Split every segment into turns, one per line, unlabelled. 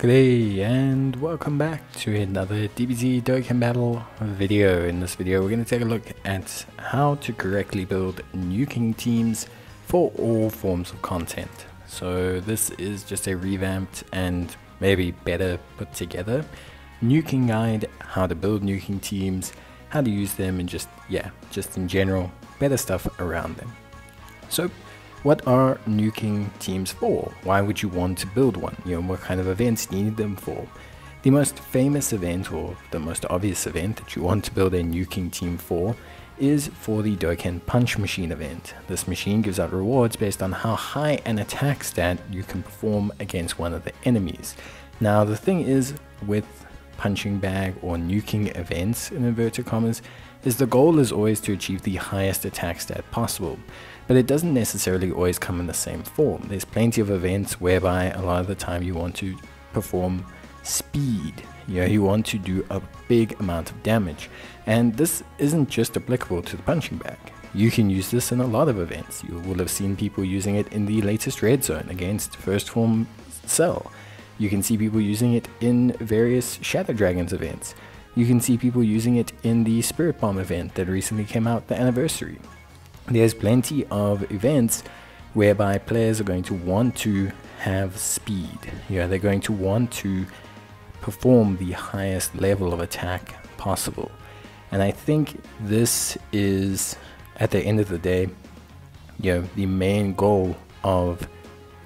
G'day and welcome back to another Dbz Dokkan battle video. In this video we're going to take a look at how to correctly build nuking teams for all forms of content. So this is just a revamped and maybe better put together nuking guide, how to build nuking teams, how to use them, and just in general better stuff around them. So what are nuking teams for? Why would you want to build one? What kind of events do you need them for? The most famous event, or the most obvious event that you want to build a nuking team for, is for the Dokkan Punch Machine event. This machine gives out rewards based on how high an attack stat you can perform against one of the enemies. Now the thing is with punching bag or nuking events in inverted commas is the goal is always to achieve the highest attack stat possible, but it doesn't necessarily always come in the same form. There's plenty of events whereby a lot of the time you want to perform speed. You want to do a big amount of damage, and this isn't just applicable to the punching bag. You can use this in a lot of events. You will have seen people using it in the latest Red Zone against First Form Cell. You can see people using it in various Shadow Dragons events. You can see people using it in the Spirit Bomb event that recently came out, the anniversary. There's plenty of events whereby players are going to want to have speed. They're going to want to perform the highest level of attack possible. And I think this is, at the end of the day, the main goal of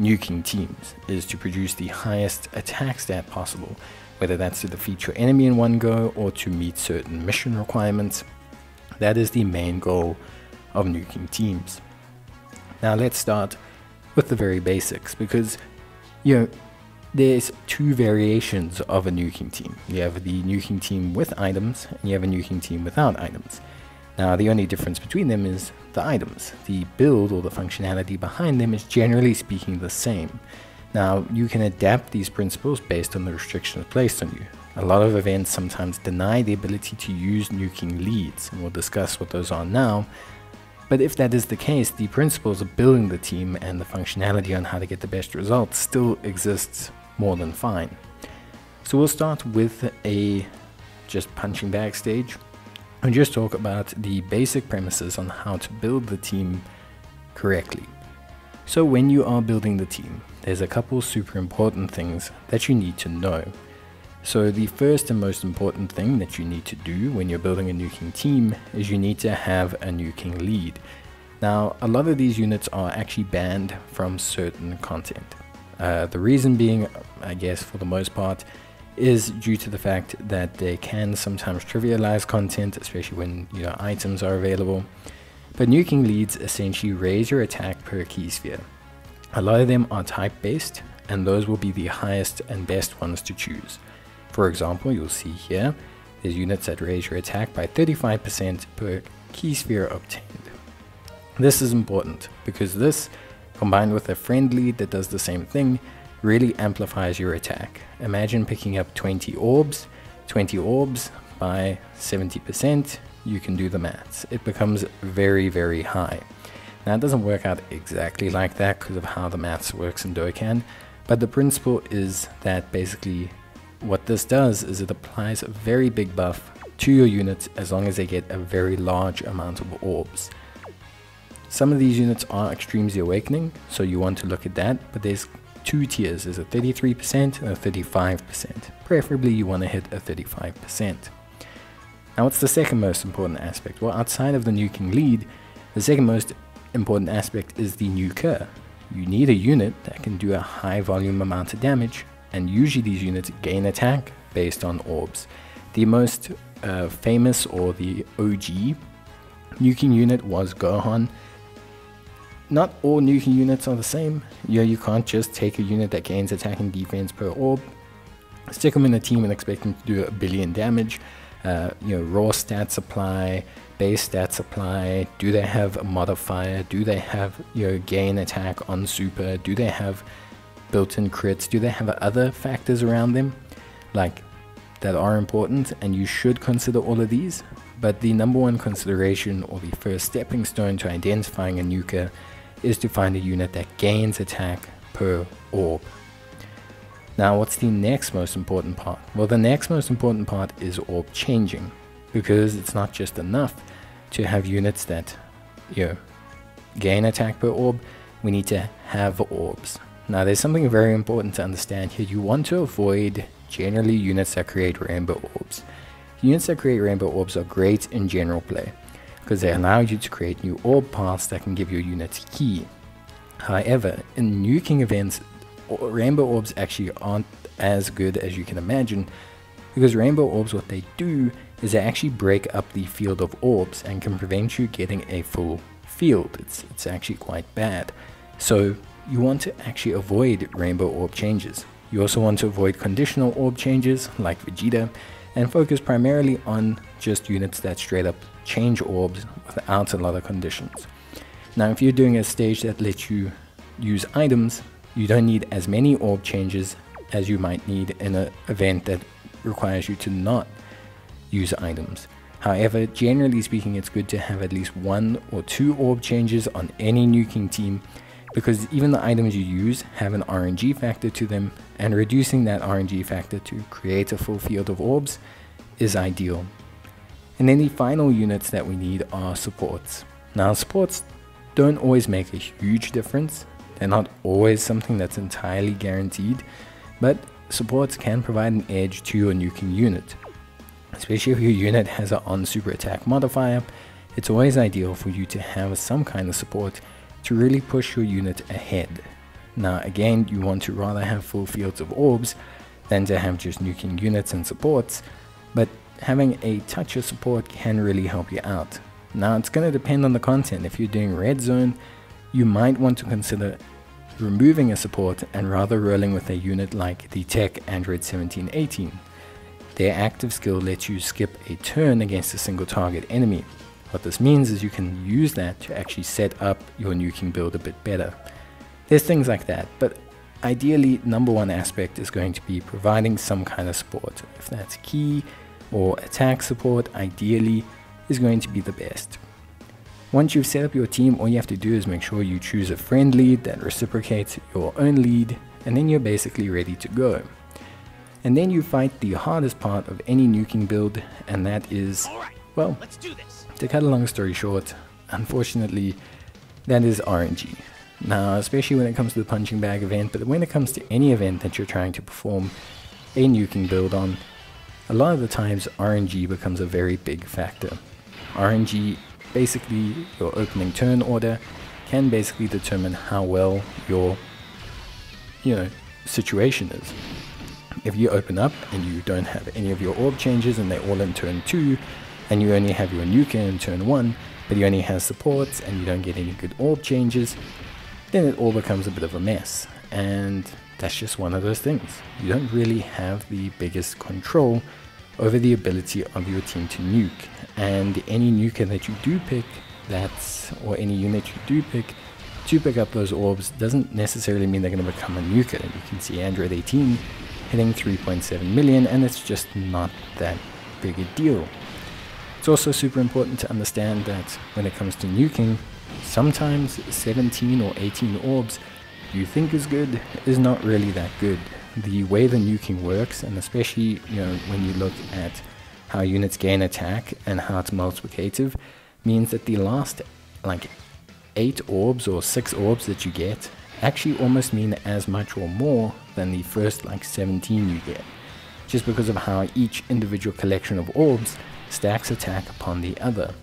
nuking teams is to produce the highest attack stat possible, whether that's to defeat your enemy in one go or to meet certain mission requirements. That is the main goal of nuking teams. Now let's start with the very basics, because there's two variations of a nuking team. You have the nuking team with items and you have a nuking team without items. Now the only difference between them is the items. The build or the functionality behind them is generally speaking the same. Now you can adapt these principles based on the restrictions placed on you. A lot of events sometimes deny the ability to use nuking leads, and we'll discuss what those are now. But if that is the case, the principles of building the team and the functionality on how to get the best results still exists more than fine. So we'll start with a just punching bag stage and just talk about the basic premises on how to build the team correctly. So when you are building the team, there's a couple super important things that you need to know. So the first and most important thing that you need to do when you're building a nuking team is you need to have a nuking lead. Now a lot of these units are actually banned from certain content. The reason being, I guess for the most part, is due to the fact that they can sometimes trivialize content, especially when items are available. But nuking leads essentially raise your attack per key sphere. A lot of them are type based, and those will be the highest and best ones to choose. For example, you'll see here, there's units that raise your attack by 35% per key sphere obtained. This is important because this, combined with a friend lead that does the same thing, really amplifies your attack. Imagine picking up 20 orbs by 70%, you can do the maths. It becomes very, very high. Now it doesn't work out exactly like that because of how the maths works in Dokkan, but the principle is that basically what this does is it applies a very big buff to your units as long as they get a very large amount of orbs. Some of these units are Extremes Awakening, so you want to look at that, but there's two tiers. There's a 33% and a 35%. Preferably you want to hit a 35%. Now what's the second most important aspect? Well, outside of the nuking lead, the second most important aspect is the nuker. You need a unit that can do a high volume amount of damage, and usually these units gain attack based on orbs. The most famous, or the OG nuking unit, was Gohan. Not all nuking units are the same. You can't just take a unit that gains attack and defense per orb, stick them in a team and expect them to do a billion damage. Raw stat supply, base stat supply, do they have a modifier, do they have gain attack on super, do they have built-in crits, do they have other factors around them that are important, and you should consider all of these. But the number one consideration, or the first stepping stone to identifying a nuker, is to find a unit that gains attack per orb. Now, what's the next most important part? Well, the next most important part is orb changing, because it's not just enough to have units that, gain attack per orb. We need to have orbs. Now, there's something very important to understand here. You want to avoid generally units that create rainbow orbs. Units that create rainbow orbs are great in general play, because they allow you to create new orb paths that can give your units ki. However, in nuking events, rainbow orbs actually aren't as good as you can imagine, because rainbow orbs, what they do is they actually break up the field of orbs and can prevent you getting a full field. It's actually quite bad. So you want to actually avoid rainbow orb changes. You also want to avoid conditional orb changes like Vegeta, and focus primarily on just units that straight up change orbs without a lot of conditions. Now, if you're doing a stage that lets you use items, you don't need as many orb changes as you might need in an event that requires you to not use items. However, generally speaking, it's good to have at least 1 or 2 orb changes on any nuking team, because even the items you use have an RNG factor to them, and reducing that RNG factor to create a full field of orbs is ideal. And then the final units that we need are supports. Now, supports don't always make a huge difference. They're not always something that's entirely guaranteed, but supports can provide an edge to your nuking unit. Especially if your unit has an on super attack modifier, it's always ideal for you to have some kind of support to really push your unit ahead. Now again, you want to rather have full fields of orbs than to have just nuking units and supports, but having a touch of support can really help you out. Now it's going to depend on the content. If you're doing red zone, you might want to consider removing a support and rather rolling with a unit like the Tech Android 1718. Their active skill lets you skip a turn against a single target enemy. What this means is you can use that to actually set up your nuking build a bit better. There's things like that, but ideally number one aspect is going to be providing some kind of support. If that's ki or attack support, ideally is going to be the best. Once you've set up your team, all you have to do is make sure you choose a friend lead that reciprocates your own lead, and then you're basically ready to go. And then you fight the hardest part of any nuking build, and that is, well,
let's do this.
To cut a long story short, unfortunately, that is RNG. Now, especially when it comes to the punching bag event, but when it comes to any event that you're trying to perform a nuking build on, a lot of the times RNG becomes a very big factor. RNG, basically your opening turn order, can basically determine how well your situation is. If you open up and you don't have any of your orb changes and they're all in turn 2, and you only have your nuker in turn 1, but you only have supports and you don't get any good orb changes, then it all becomes a bit of a mess. And that's just one of those things. You don't really have the biggest control over the ability of your team to nuke. And any nuker that you do pick, or any unit you do pick to pick up those orbs, doesn't necessarily mean they're going to become a nuker. You can see Android 18 hitting 3.7 million, and it's just not that big a deal. It's also super important to understand that when it comes to nuking, sometimes 17 or 18 orbs you think is good is not really that good. The way the nuking works, and especially when you look at how units gain attack and how it's multiplicative, means that the last 8 orbs or 6 orbs that you get actually almost mean as much or more than the first 17 you get, just because of how each individual collection of orbs stacks attack upon the other.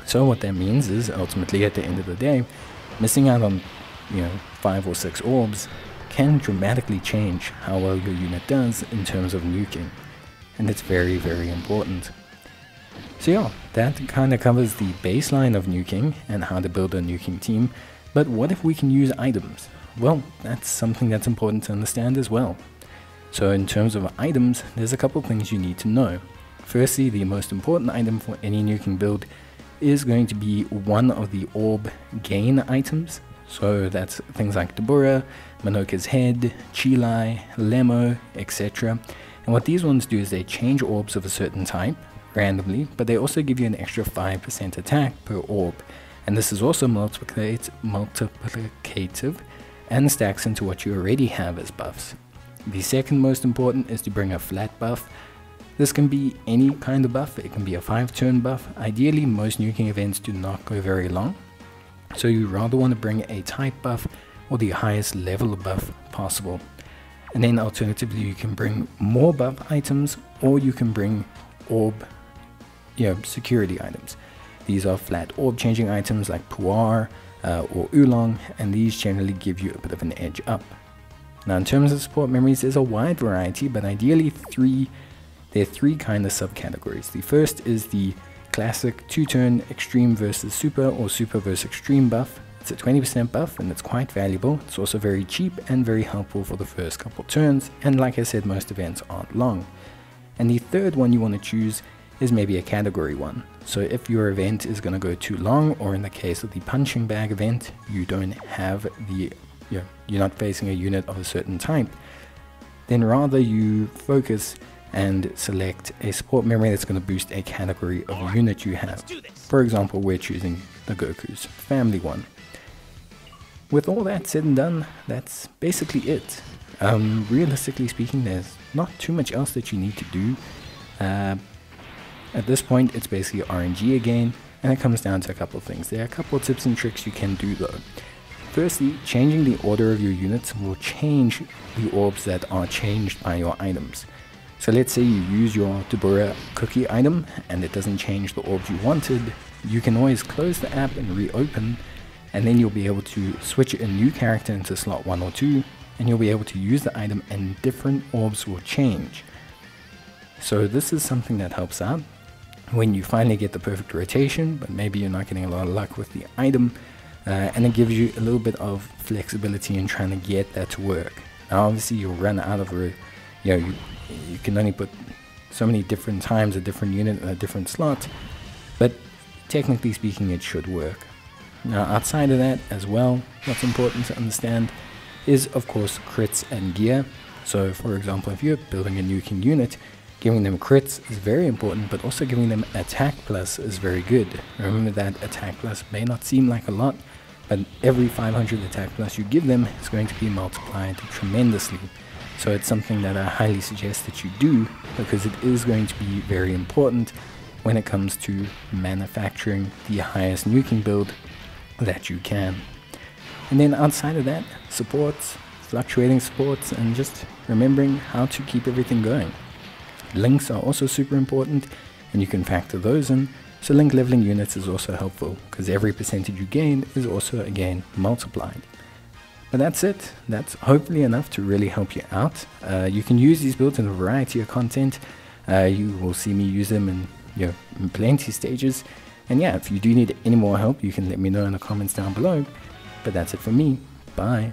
So what that means is, ultimately at the end of the day, missing out on 5 or 6 orbs can dramatically change how well your unit does in terms of nuking, and it's very, very important. So yeah, that kind of covers the baseline of nuking and how to build a nuking team. But what if we can use items? Well, that's something that's important to understand as well. So in terms of items, there's a couple things you need to know. Firstly, the most important item for any nuking build is going to be one of the orb gain items. So that's things like Dabura, Manoka's Head, Chilai, Lemo, etc. And what these ones do is they change orbs of a certain type randomly, but they also give you an extra 5% attack per orb. And this is also multiplicative and stacks into what you already have as buffs. The second most important is to bring a flat buff. This can be any kind of buff. It can be a 5-turn buff. Ideally, most nuking events do not go very long, so you rather want to bring a type buff or the highest level of buff possible. And then alternatively, you can bring more buff items, or you can bring orb, security items. These are flat orb changing items like Puar or Oolong, and these generally give you a bit of an edge up. Now in terms of support memories, there's a wide variety, but ideally there are three kind of subcategories. The first is the classic 2-turn extreme versus super or super versus extreme buff. It's a 20% buff and it's quite valuable. It's also very cheap and very helpful for the first couple turns, and like I said, most events aren't long. And the third one you want to choose is maybe a category one. So if your event is going to go too long, or in the case of the punching bag event, you don't have you're not facing a unit of a certain type, then rather you focus and select a support memory that's going to boost a category of unit you have. For example, we're choosing the Goku's family one. With all that said and done, that's basically it. Realistically speaking, there's not too much else that you need to do. At this point, it's basically RNG again, and it comes down to a couple of things. There are a couple of tips and tricks you can do though. Firstly, changing the order of your units will change the orbs that are changed by your items. So let's say you use your Dbz cookie item and it doesn't change the orbs you wanted. You can always close the app and reopen, and then you'll be able to switch a new character into slot 1 or 2, and you'll be able to use the item and different orbs will change. So this is something that helps out when you finally get the perfect rotation, but maybe you're not getting a lot of luck with the item, and it gives you a little bit of flexibility in trying to get that to work. Now obviously you'll run out of you can only put so many different times a different unit in a different slot, but technically speaking it should work. Now outside of that as well, what's important to understand is of course crits and gear. So for example, if you're building a nuking unit, giving them crits is very important, but also giving them attack plus is very good. Remember that attack plus may not seem like a lot, but every 500 attack plus you give them is going to be multiplied tremendously. So it's something that I highly suggest that you do, because it is going to be very important when it comes to manufacturing the highest nuking build that you can. And then outside of that, supports, fluctuating supports, and just remembering how to keep everything going. Links are also super important, and you can factor those in. So link leveling units is also helpful, because every percentage you gain is also again multiplied. But that's it. That's hopefully enough to really help you out. You can use these builds in a variety of content. You will see me use them in plenty of stages. And yeah, if you do need any more help, you can let me know in the comments down below. But that's it for me. Bye.